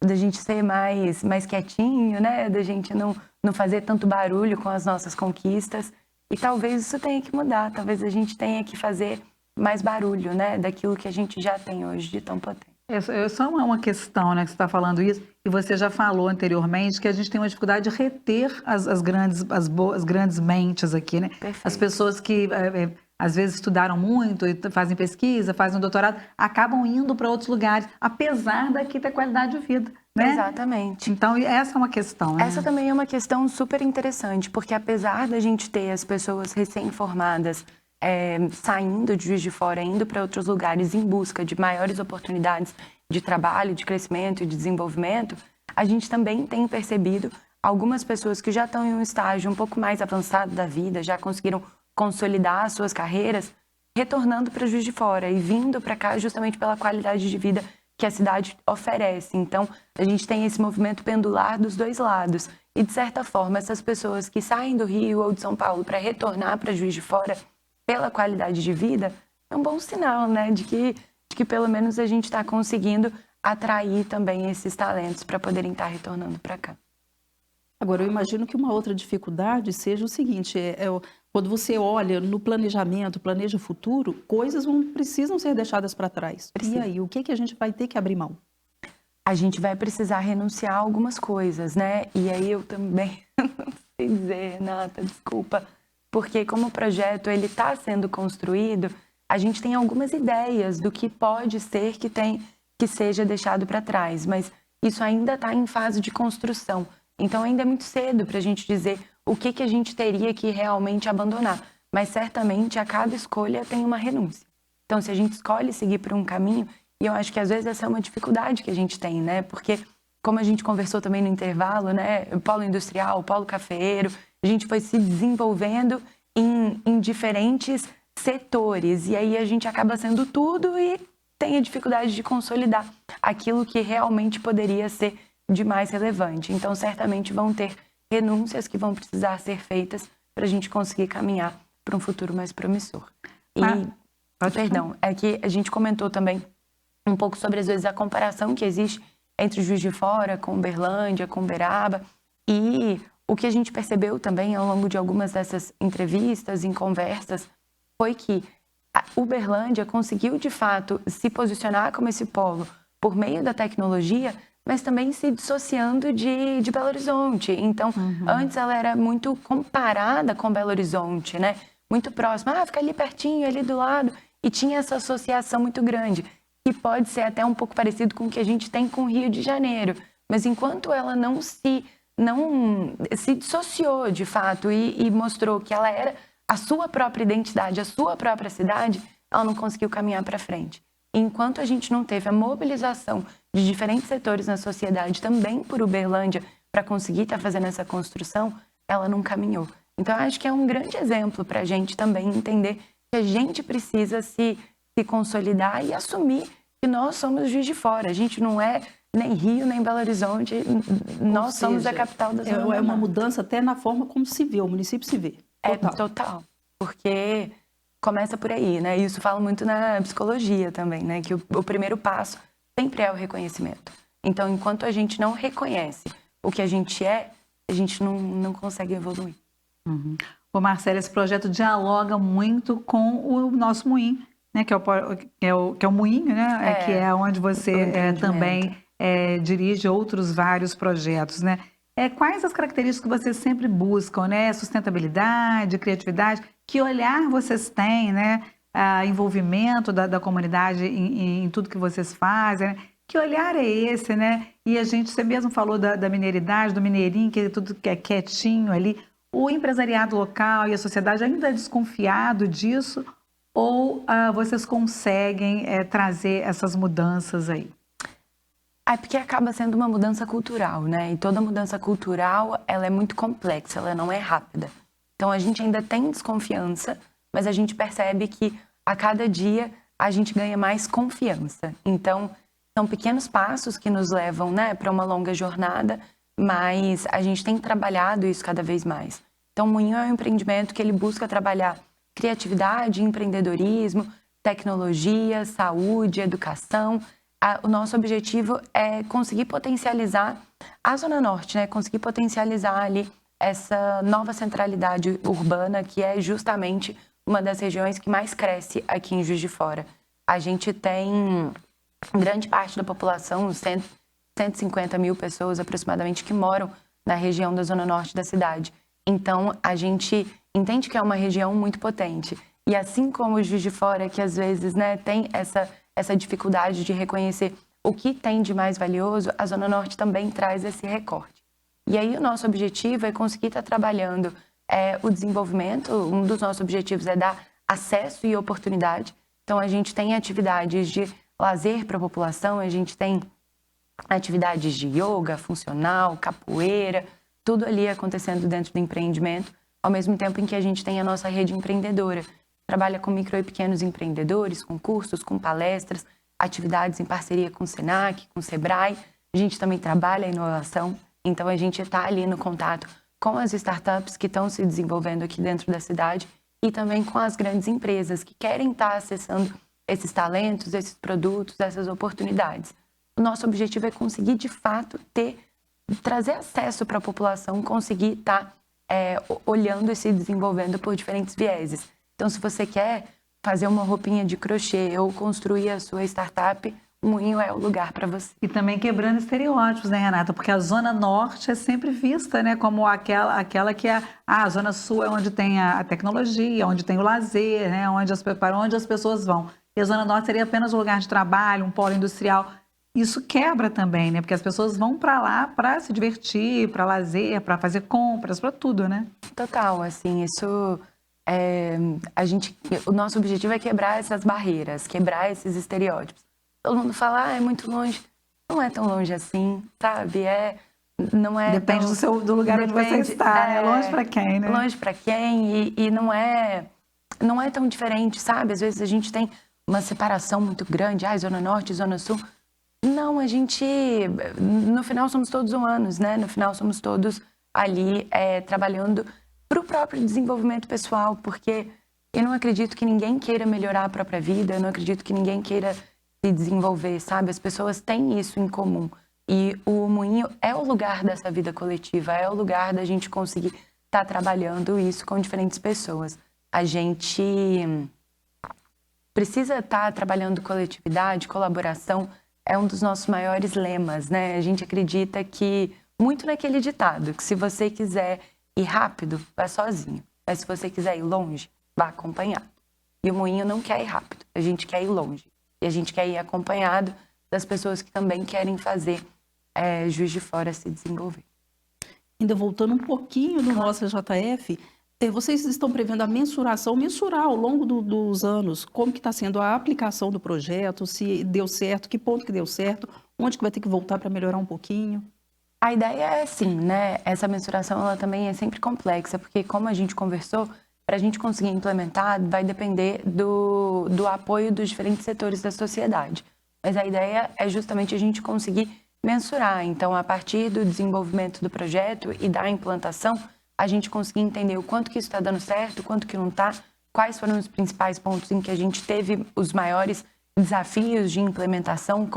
da gente ser mais quietinho, né? Da gente não fazer tanto barulho com as nossas conquistas. E talvez isso tenha que mudar, talvez a gente tenha que fazer mais barulho, né? Daquilo que a gente já tem hoje de tão potente. É só uma questão, né, que você está falando isso, e você já falou anteriormente que a gente tem uma dificuldade de reter as grandes mentes aqui, né? Perfeito. As pessoas que às vezes estudaram muito e fazem pesquisa, fazem um doutorado, acabam indo para outros lugares, apesar daqui ter qualidade de vida, né? Exatamente. Então, essa é uma questão, né? Essa também é uma questão super interessante, porque apesar da gente ter as pessoas recém-formadas saindo de Juiz de Fora, indo para outros lugares em busca de maiores oportunidades de trabalho, de crescimento e de desenvolvimento, a gente também tem percebido algumas pessoas que já estão em um estágio um pouco mais avançado da vida, já conseguiram consolidar as suas carreiras, retornando para Juiz de Fora e vindo para cá justamente pela qualidade de vida que a cidade oferece. Então, a gente tem esse movimento pendular dos dois lados. E, de certa forma, essas pessoas que saem do Rio ou de São Paulo para retornar para Juiz de Fora pela qualidade de vida, é um bom sinal, né? De que pelo menos a gente está conseguindo atrair também esses talentos para poderem estar retornando para cá. Agora, eu imagino que uma outra dificuldade seja o seguinte, quando você olha no planejamento, planeja o futuro, coisas precisam ser deixadas para trás. Precisa. E aí, o que a gente vai ter que abrir mão? A gente vai precisar renunciar a algumas coisas, né? E aí eu também não sei dizer, Renata, desculpa, porque como o projeto ele está sendo construído, a gente tem algumas ideias do que pode ser que seja deixado para trás, mas isso ainda está em fase de construção. Então ainda é muito cedo para a gente dizer o que a gente teria que realmente abandonar. Mas certamente a cada escolha tem uma renúncia. Então se a gente escolhe seguir por um caminho, e eu acho que às vezes essa é uma dificuldade que a gente tem, né? Porque como a gente conversou também no intervalo, né? O polo industrial, o polo cafeeiro, a gente foi se desenvolvendo em diferentes setores. E aí a gente acaba sendo tudo e tem a dificuldade de consolidar aquilo que realmente poderia ser de mais relevante. Então, certamente vão ter renúncias que vão precisar ser feitas para a gente conseguir caminhar para um futuro mais promissor. É que a gente comentou também um pouco sobre, às vezes, a comparação que existe entre Juiz de Fora, com Uberlândia, com Uberaba, e o que a gente percebeu também ao longo de algumas dessas entrevistas, em conversas, foi que a Uberlândia conseguiu, de fato, se posicionar como esse polo por meio da tecnologia, mas também se dissociando de Belo Horizonte. Então, antes ela era muito comparada com Belo Horizonte, né? Muito próxima. Fica ali pertinho, ali do lado. E tinha essa associação muito grande, que pode ser até um pouco parecido com o que a gente tem com o Rio de Janeiro. Mas enquanto ela não se dissociou, de fato, e mostrou que ela era a sua própria identidade, a sua própria cidade, ela não conseguiu caminhar para frente. Enquanto a gente não teve a mobilização de diferentes setores na sociedade, também por Uberlândia, para conseguir estar fazendo essa construção, ela não caminhou. Então, eu acho que é um grande exemplo para a gente também entender que a gente precisa se consolidar e assumir que nós somos Juiz de Fora. A gente não é nem Rio, nem Belo Horizonte, nós somos a capital da Zona Norte. É uma mudança até na forma como se vê, o município se vê. Total. Porque começa por aí, né? Isso fala muito na psicologia também, né? Que o primeiro passo sempre é o reconhecimento. Então, enquanto a gente não reconhece o que a gente não consegue evoluir. Uhum. Ô, Marcela, esse projeto dialoga muito com o nosso moinho, né? Que é o moinho, né? Que é onde você também dirige outros vários projetos, né? Quais as características que vocês sempre buscam, né? Sustentabilidade, criatividade, que olhar vocês têm, né? Envolvimento da comunidade em tudo que vocês fazem, né? Que olhar é esse, né? E você mesmo falou da mineiridade, do mineirinho, que tudo que é quietinho ali. O empresariado local e a sociedade ainda é desconfiado disso ou vocês conseguem trazer essas mudanças aí? Porque acaba sendo uma mudança cultural, né? E toda mudança cultural, ela é muito complexa, ela não é rápida. Então, a gente ainda tem desconfiança, mas a gente percebe que a cada dia a gente ganha mais confiança. Então, são pequenos passos que nos levam, né, para uma longa jornada, mas a gente tem trabalhado isso cada vez mais. Então, o Moinho é um empreendimento que ele busca trabalhar criatividade, empreendedorismo, tecnologia, saúde, educação. O nosso objetivo é conseguir potencializar a Zona Norte, né? Conseguir potencializar ali essa nova centralidade urbana, que é justamente uma das regiões que mais cresce aqui em Juiz de Fora. A gente tem grande parte da população, 150 mil pessoas aproximadamente, que moram na região da Zona Norte da cidade. Então, a gente entende que é uma região muito potente. E assim como o Juiz de Fora, que às vezes, né, tem essa dificuldade de reconhecer o que tem de mais valioso, a Zona Norte também traz esse recorte. E aí o nosso objetivo é conseguir estar trabalhando o desenvolvimento. Um dos nossos objetivos é dar acesso e oportunidade. Então, a gente tem atividades de lazer para a população, a gente tem atividades de yoga, funcional, capoeira, tudo ali acontecendo dentro do empreendimento, ao mesmo tempo em que a gente tem a nossa rede empreendedora. Trabalha com micro e pequenos empreendedores, com cursos, com palestras, atividades em parceria com o Senac, com o Sebrae. A gente também trabalha a inovação, então a gente está ali no contato com as startups que estão se desenvolvendo aqui dentro da cidade e também com as grandes empresas que querem estar acessando esses talentos, esses produtos, essas oportunidades. O nosso objetivo é conseguir, de fato, trazer acesso para a população, conseguir estar olhando e se desenvolvendo por diferentes vieses. Então, se você quer fazer uma roupinha de crochê ou construir a sua startup, o Moinho é o lugar para você. E também quebrando estereótipos, né, Renata? Porque a Zona Norte é sempre vista, né, como aquela que a Zona Sul é onde tem a tecnologia, onde tem o lazer, né, para onde as pessoas vão. E a Zona Norte seria apenas um lugar de trabalho, um polo industrial. Isso quebra também, né? Porque as pessoas vão para lá para se divertir, para lazer, para fazer compras, para tudo, né? Total, assim, isso... o nosso objetivo é quebrar essas barreiras, quebrar esses estereótipos. Todo mundo fala, é muito longe. Não é tão longe assim, sabe? Não é. Depende do lugar onde você está, né? Longe para quem, né? Longe para quem e não é tão diferente, sabe? Às vezes a gente tem uma separação muito grande, Zona Norte, Zona Sul. Não, no final somos todos humanos, né? No final somos todos ali trabalhando para o próprio desenvolvimento pessoal, porque eu não acredito que ninguém queira melhorar a própria vida, eu não acredito que ninguém queira se desenvolver, sabe? As pessoas têm isso em comum. E o Moinho é o lugar dessa vida coletiva, é o lugar da gente conseguir estar trabalhando isso com diferentes pessoas. A gente precisa estar trabalhando coletividade, colaboração, é um dos nossos maiores lemas, né? A gente acredita que, muito naquele ditado, que se você quiser ir rápido, vá sozinho. Mas se você quiser ir longe, vá acompanhado. E o Moinho não quer ir rápido, a gente quer ir longe. E a gente quer ir acompanhado das pessoas que também querem fazer Juiz de Fora se desenvolver. Ainda voltando um pouquinho do nosso JF, vocês estão prevendo a mensurar ao longo dos anos, como que está sendo a aplicação do projeto, se deu certo, que ponto que deu certo, onde que vai ter que voltar para melhorar um pouquinho? A ideia é assim, né? Essa mensuração ela também é sempre complexa, porque como a gente conversou, para a gente conseguir implementar, vai depender do apoio dos diferentes setores da sociedade. Mas a ideia é justamente a gente conseguir mensurar. Então, a partir do desenvolvimento do projeto e da implantação, a gente conseguir entender o quanto que isso está dando certo, o quanto que não está, quais foram os principais pontos em que a gente teve os maiores desafios de implementação,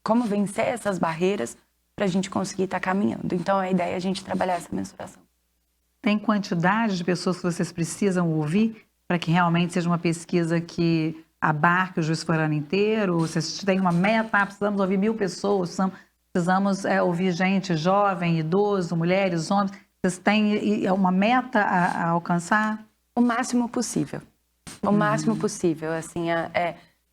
como vencer essas barreiras para a gente conseguir estar caminhando. Então, a ideia é a gente trabalhar essa mensuração. Tem quantidade de pessoas que vocês precisam ouvir para que realmente seja uma pesquisa que abarque o Juiz de Fora inteiro? Vocês têm uma meta, precisamos ouvir 1.000 pessoas, precisamos ouvir gente jovem, idoso, mulheres, homens. Vocês têm uma meta a alcançar? O máximo possível. O máximo possível. Assim,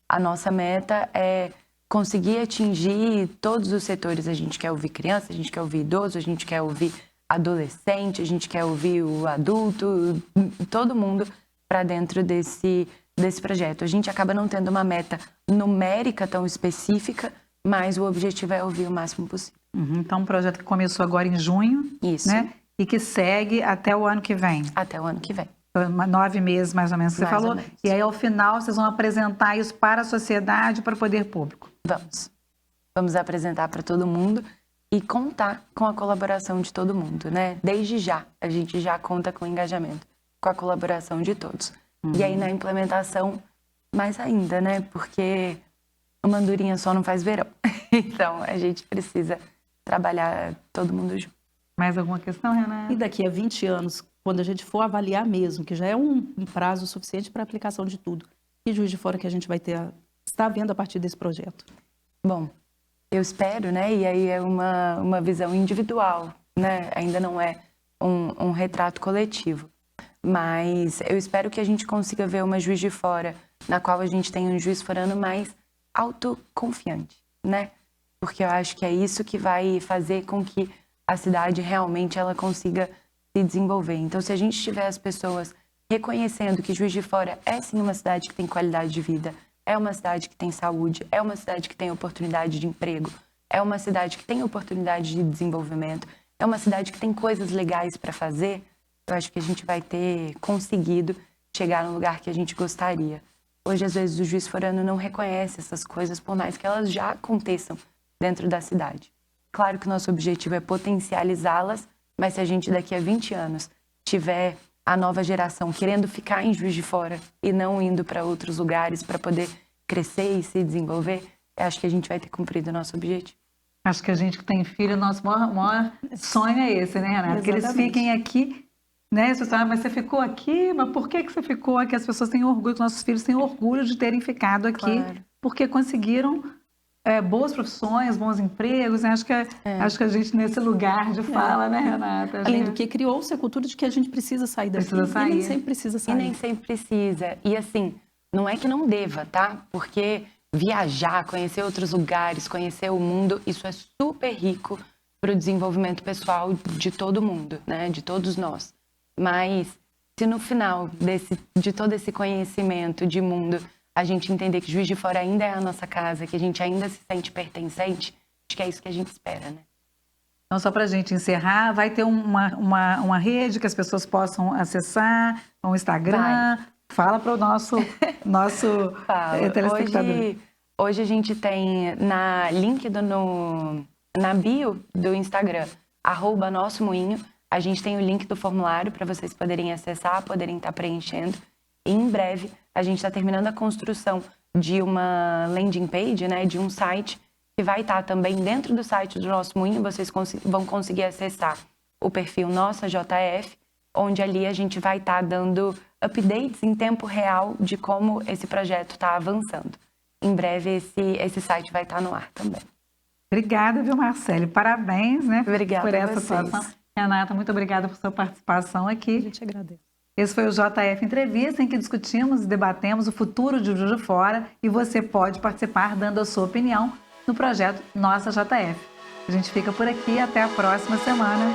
a nossa meta é conseguir atingir todos os setores. A gente quer ouvir criança, a gente quer ouvir idoso, a gente quer ouvir adolescente, a gente quer ouvir o adulto, todo mundo para dentro desse projeto. A gente acaba não tendo uma meta numérica tão específica, mas o objetivo é ouvir o máximo possível. Então, um projeto que começou agora em junho, Isso. Né? E que segue até o ano que vem. Até o ano que vem. 9 meses, mais ou menos, que você Mais ou falou. menos. E aí, ao final, vocês vão apresentar isso para a sociedade, para o poder público. Vamos apresentar para todo mundo e contar com a colaboração de todo mundo, né? Desde já, a gente já conta com o engajamento, com a colaboração de todos. E aí, na implementação, mais ainda, né? Porque uma andorinha só não faz verão. Então, a gente precisa trabalhar todo mundo junto. Mais alguma questão, Renata? E daqui a 20 anos, quando a gente for avaliar mesmo, que já é um prazo suficiente para aplicação de tudo, que Juiz de Fora que a gente vai estar vendo a partir desse projeto? Bom, eu espero, né? E aí é uma visão individual, né? Ainda não é um retrato coletivo. Mas eu espero que a gente consiga ver uma Juiz de Fora na qual a gente tenha um juiz forano mais autoconfiante, né? Porque eu acho que é isso que vai fazer com que a cidade realmente ela consiga se desenvolver. Então, se a gente tiver as pessoas reconhecendo que Juiz de Fora é sim uma cidade que tem qualidade de vida, é uma cidade que tem saúde, é uma cidade que tem oportunidade de emprego, é uma cidade que tem oportunidade de desenvolvimento, é uma cidade que tem coisas legais para fazer, eu acho que a gente vai ter conseguido chegar no lugar que a gente gostaria. Hoje, às vezes, o juiz forano não reconhece essas coisas, por mais que elas já aconteçam dentro da cidade. Claro que o nosso objetivo é potencializá-las, mas se a gente daqui a 20 anos tiver a nova geração querendo ficar em Juiz de Fora e não indo para outros lugares para poder crescer e se desenvolver, eu acho que a gente vai ter cumprido o nosso objetivo. Acho que a gente que tem filho, nosso maior sonho é esse, né, Renata? Que eles fiquem aqui, né? As pessoas, mas você ficou aqui? Mas por que você ficou aqui? As pessoas têm orgulho, os nossos filhos têm orgulho de terem ficado aqui, Claro. porque conseguiram boas profissões, bons empregos. Né? Acho que a gente nesse lugar de fala, né, Renata? Além do que criou-se a cultura de que a gente precisa sair daqui. Precisa sair. E nem sempre precisa sair. E nem sempre precisa. E assim, não é que não deva, tá? Porque viajar, conhecer outros lugares, conhecer o mundo, isso é super rico para o desenvolvimento pessoal de todo mundo, né? De todos nós. Mas se no final de todo esse conhecimento de mundo, a gente entender que Juiz de Fora ainda é a nossa casa, que a gente ainda se sente pertencente, acho que é isso que a gente espera, né? Então, só para a gente encerrar, vai ter uma rede que as pessoas possam acessar, um Instagram. Vai. Fala para o nosso telespectador. Hoje a gente tem link na bio do Instagram, @nossomoinho, a gente tem o link do formulário para vocês poderem acessar, poderem estar preenchendo. E em breve, a gente está terminando a construção de uma landing page, né, de um site, que vai estar também dentro do site do Nosso Moinho. Vocês vão conseguir acessar o perfil Nossa JF, onde ali a gente vai estar dando updates em tempo real de como esse projeto está avançando. Em breve, esse site vai estar no ar também. Obrigada, viu, Marcele? Parabéns, né, Obrigada por essa a vocês. situação. Renata, muito obrigada por sua participação A aqui. gente agradece. Esse foi o JF Entrevista, em que discutimos e debatemos o futuro de Juiz de Fora, e você pode participar dando a sua opinião no projeto Nossa JF. A gente fica por aqui, até a próxima semana.